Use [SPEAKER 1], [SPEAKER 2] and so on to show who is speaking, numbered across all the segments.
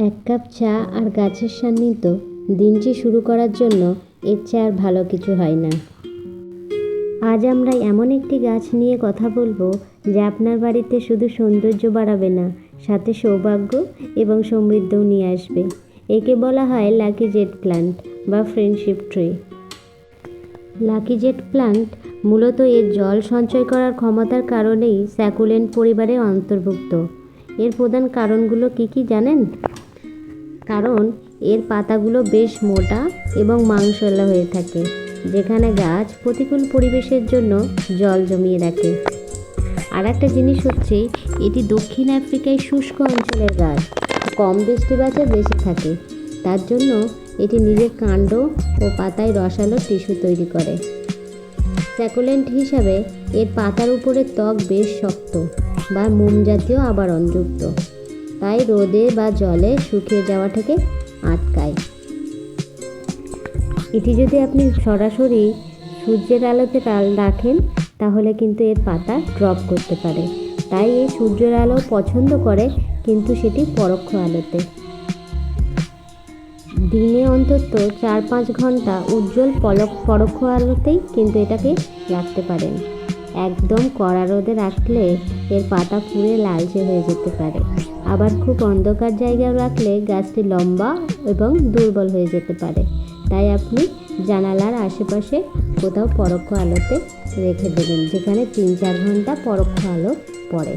[SPEAKER 1] এক কাপ চা আর গাছের সান্নিধ্য দিনটি শুরু করার জন্য এর চেয়ে আর ভালো কিছু হয় না। আজ আমরা এমন একটি গাছ নিয়ে কথা বলবো যা আপনার বাড়িতে শুধু সৌন্দর্য বাড়াবে না, সাথে সৌভাগ্য এবং সমৃদ্ধিও নিয়ে আসবে। একে বলা হয় লাকি জেড প্ল্যান্ট বা friendship tree. Lucky Z plant মূলত এর জল সঞ্চয় করার ক্ষমতার কারণেই স্যাকুলেন্ট পরিবারে অন্তর্ভুক্ত। এর প্রধান কারণগুলো কি জানেন? কারণ এর পাতাগুলো বেশ মোটা এবং মাংসল হয়ে থাকে, যেখানে গাছ প্রতিকূল পরিবেশের জন্য জল জমিয়ে রাখে। আর একটা জিনিস হচ্ছে, এটি দক্ষিণ আফ্রিকায় শুষ্ক অঞ্চলের গাছ, কম বৃষ্টিপাতে বেঁচে থাকে। তার জন্য এটি নিজের কাণ্ড ও পাতায় রসালো টিস্যু তৈরি করে। স্যাকুলেন্ট হিসাবে এর পাতার উপরের ত্বক বেশ শক্ত বা মোম জাতীয় আবরণযুক্ত, তাই রোদে বা জলে শুকিয়ে যাওয়া থেকে আটকায়। এটি যদি আপনি সরাসরি সূর্যের আলোতে রাখেন তাহলে কিন্তু এর পাতা ড্রপ করতে পারে, তাই এই সূর্যের আলো পছন্দ করে, কিন্তু সেটি পরোক্ষ আলোতে। দিনে অন্তত 4-5 ঘন্টা উজ্জ্বল পরোক্ষ আলোতেই কিন্তু এটাকে রাখতে পারেন। একদম কড়া রোদে রাখলে এর পাতা পুড়ে লালচে হয়ে যেতে পারে। আবার খুব অন্ধকার জায়গায় রাখলে গাছটি লম্বা এবং দুর্বল হয়ে যেতে পারে। তাই আপনি জানালার আশেপাশে কোথাও পরোক্ষ আলোতে রেখে দেবেন, যেখানে 3-4 ঘন্টা পরোক্ষ আলো পড়ে।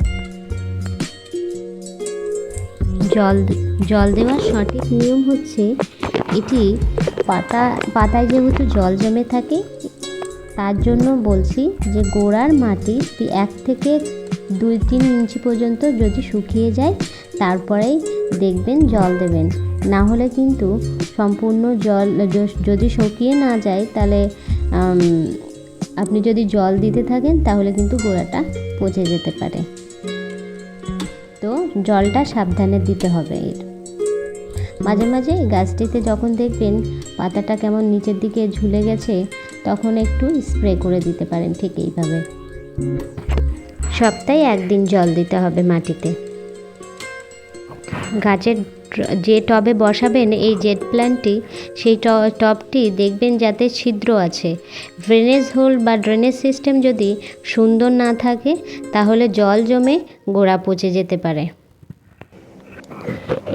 [SPEAKER 1] জল দেওয়ার সঠিক নিয়ম হচ্ছে, এটি পাতায় যেহেতু জল জমে থাকে, তার জন্য বলছি যে গোড়ার মাটি 1 থেকে 2-3 ইঞ্চি পর্যন্ত যদি শুকিয়ে যায় তারপরেই দেখবেন জল দেবেন। না হলে কিন্তু সম্পূর্ণ জল যদি শুকিয়ে না যায়, তাহলে আপনি যদি জল দিতে থাকেন তাহলে কিন্তু গোড়াটা পচে যেতে পারে। তো জলটা সাবধানে দিতে হবে। এর মাঝে মাঝে গাছটিতে যখন দেখবেন পাতাটা কেমন নিচের দিকে ঝুলে গেছে, তখন একটু স্প্রে করে দিতে পারেন। ঠিক এইভাবে সপ্তাহে 1 দিন জল দিতে হবে মাটিতে। গাছের যে টবে বসাবেন এই জেড প্ল্যান্টটি, সেই টবটি দেখবেন যাতে ছিদ্র আছে। ড্রেনেজ হোল বা ড্রেনেজ সিস্টেম যদি সুন্দর না থাকে তাহলে জল জমে গোড়া পচে যেতে পারে।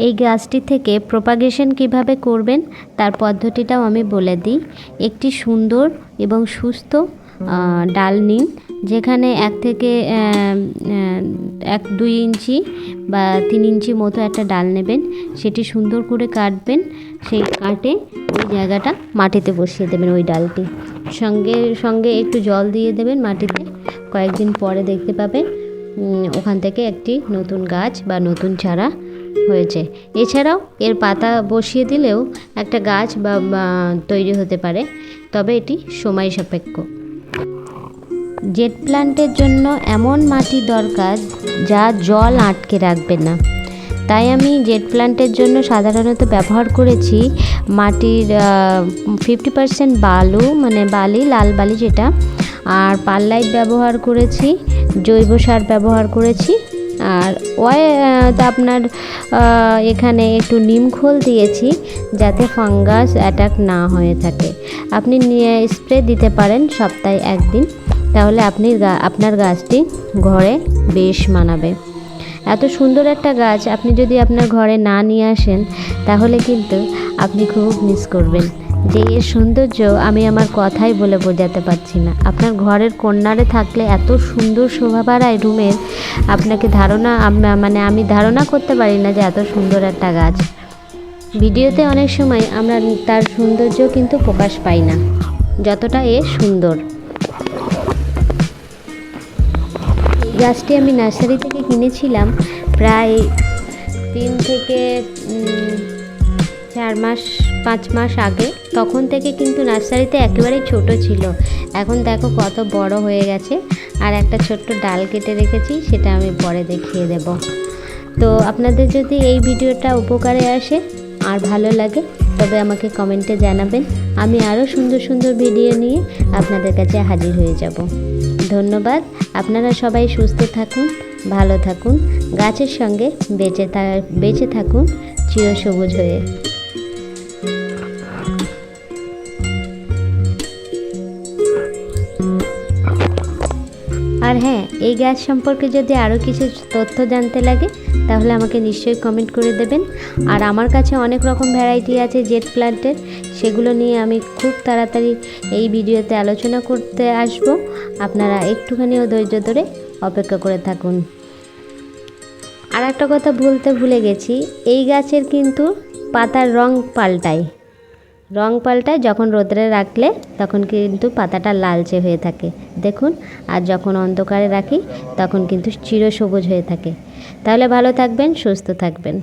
[SPEAKER 1] এই গাছটি থেকে প্রপাগেশন কিভাবে করবেন তার পদ্ধতিটাও আমি বলে দিই। একটি সুন্দর এবং সুস্থ ডাল নিন, যেখানে 1 থেকে 1-2 ইঞ্চি বা 3 ইঞ্চি মতো একটা ডাল নেবেন। সেটি সুন্দর করে কাটবেন। সেই কাটে ওই জায়গাটা মাটিতে বসিয়ে দেবেন। ওই ডালটি সঙ্গে একটু জল দিয়ে দেবেন মাটিতে। কয়েকদিন পরে দেখতে পাবেন ওখান থেকে একটি নতুন গাছ বা নতুন চারা হয়েছে। এছাড়াও এর পাতা বসিয়ে দিলেও একটা গাছ বা তৈরি হতে পারে, তবে এটি সময় সাপেক্ষ। জেড প্ল্যান্টের জন্য এমন মাটি দরকার যা জল আটকে রাখবে না। তাই আমি জেড প্ল্যান্টের জন্য সাধারণত ব্যবহার করেছি মাটির 50% বালু, মানে বালি, লাল বালি যেটা, আর পারলাইট ব্যবহার করেছি, জৈব সার ব্যবহার করেছি, আর আপনার এখানে একটু নিমখোল দিয়েছি যাতে ফাঙ্গাস অ্যাটাক না হয়ে থাকে। আপনি স্প্রে দিতে পারেন সপ্তাহে 1 দিন, তাহলে আপনার গাছটি ঘরে বেশ মানাবে। এত সুন্দর একটা গাছ আপনি যদি আপনার ঘরে না নিয়ে আসেন তাহলে কিন্তু আপনি খুব মিস করবেন। যে এর সৌন্দর্য আমি আমার কথাই বলে বোঝাতে পারছি না। আপনার ঘরের কর্নারে থাকলে এত সুন্দর শোভা বাড়ায় রুমের, আপনাকে আমি ধারণা করতে পারি না যে এত সুন্দর একটা গাছ। ভিডিওতে অনেক সময় আমরা তার সৌন্দর্য কিন্তু প্রকাশ পাই না যতটা এ সুন্দর। গাছটি আমি নার্সারি থেকে কিনেছিলাম প্রায় 3 থেকে 4-5 মাস আগে। তখন থেকে কিন্তু নার্সারিতে একেবারেই ছোট ছিল। এখন দেখো কত বড় হয়ে গেছে। আর একটা ছোট্ট ডাল কেটে রেখেছি, সেটা আমি পরে দেখিয়ে দেব। তো আপনাদের যদি এই ভিডিওটা উপকারে আসে আর ভালো লাগে তবে আমাকে কমেন্টে জানাবেন। আমি আরও সুন্দর সুন্দর ভিডিও নিয়ে আপনাদের কাছে হাজির হয়ে যাব। ধন্যবাদ। আপনারা সবাই সুস্থ থাকুন, ভালো থাকুন, গাছের সঙ্গে বেঁচে থাকুন, চিরসবুজ হয়ে। আর হ্যাঁ, এই গাছ সম্পর্কে যদি আরও কিছু তথ্য জানতে লাগে তাহলে আমাকে নিশ্চয়ই কমেন্ট করে দেবেন। আর আমার কাছে অনেক রকম ভ্যারাইটি আছে জেড প্ল্যান্টের, সেগুলো নিয়ে আমি খুব তাড়াতাড়ি এই ভিডিওতে আলোচনা করতে আসব। আপনারা একটুখানিও ধৈর্য ধরে অপেক্ষা করে থাকুন। আর একটা কথা বলতে ভুলে গেছি, এই গাছের কিন্তু পাতার রং পাল্টায়। যখন রোদে রাখলে তখন কিন্তু পাতাটা লালচে হয়ে থাকে দেখুন, আর যখন অন্ধকারে রাখি তখন কিন্তু চিরসবুজ হয়ে থাকে। তাহলে ভালো থাকবেন, সুস্থ থাকবেন।